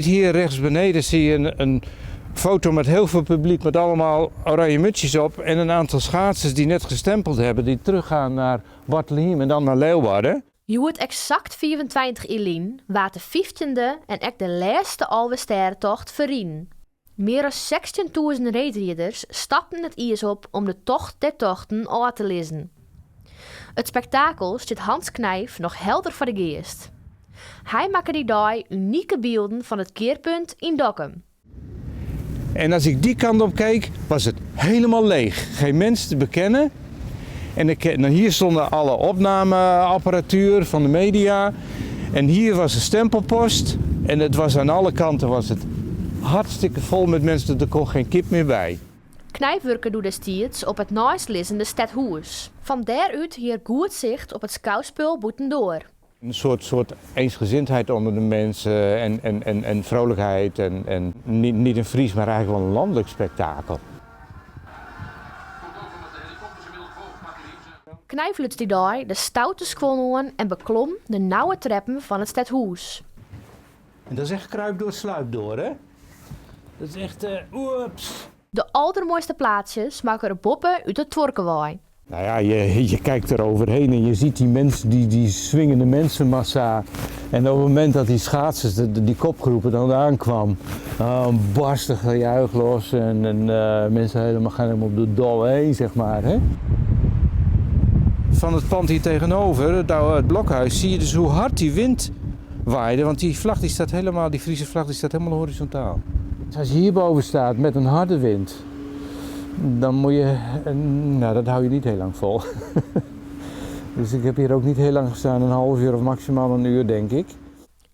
Hier rechts beneden zie je een foto met heel veel publiek met allemaal oranje mutsjes op en een aantal schaatsers die net gestempeld hebben, die teruggaan naar Wartelheem en dan naar Leeuwarden. Je wordt exact 24 Ilien, waar de 15e en echt de laatste Alwestertocht verrien. Meer dan 16.000 reetrieders stapten het ijs op om de tocht der tochten al te lezen. Het spektakel zit Hans Knijf nog helder voor de geest. Hij maakte die dag unieke beelden van het keerpunt in Dokkum. En als ik die kant op keek, was het helemaal leeg. Geen mens te bekennen. En hier stonden alle opnameapparatuur van de media. En hier was de stempelpost. En het was aan alle kanten was het hartstikke vol met mensen. Er kon geen kip meer bij. Knijf werkte door destijds op het naastliggende Stadhuis. Van daaruit hier goed zicht op het schouwspel Boetendoor. Een soort eensgezindheid onder de mensen en vrolijkheid. En niet een Fries, maar eigenlijk wel een landelijk spektakel. Knijf liet die dag de stoute squallen en beklom de nauwe treppen van het Stadhuis. En dat is echt kruip door, sluip door, hè? Dat is echt, oeps. De allermooiste plaatsjes maken er boppen uit het Tworkenwaai. Nou ja, je kijkt er overheen en je ziet die mensen, die swingende mensenmassa. En op het moment dat die schaatsers, die kopgroepen dan aankwam, barstig gejuich los en mensen gaan helemaal op de dol heen, zeg maar. Hè? Van het pand hier tegenover, het blokhuis, zie je dus hoe hard die wind waaide. Want die vlag die staat helemaal, die Friese vlag die staat helemaal horizontaal. Dus als je hierboven staat met een harde wind, dan moet je, nou dat hou je niet heel lang vol. Dus ik heb hier ook niet heel lang gestaan, een half uur of maximaal een uur denk ik.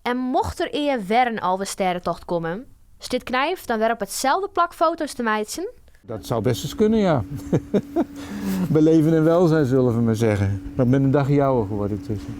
En mocht er eer weer een Alwestertocht komen, zit Knijf dan weer op hetzelfde plak foto's te maken? Dat zou best eens kunnen, ja. Beleven en welzijn zullen we maar zeggen. Maar met een dagje ouder geworden tussen.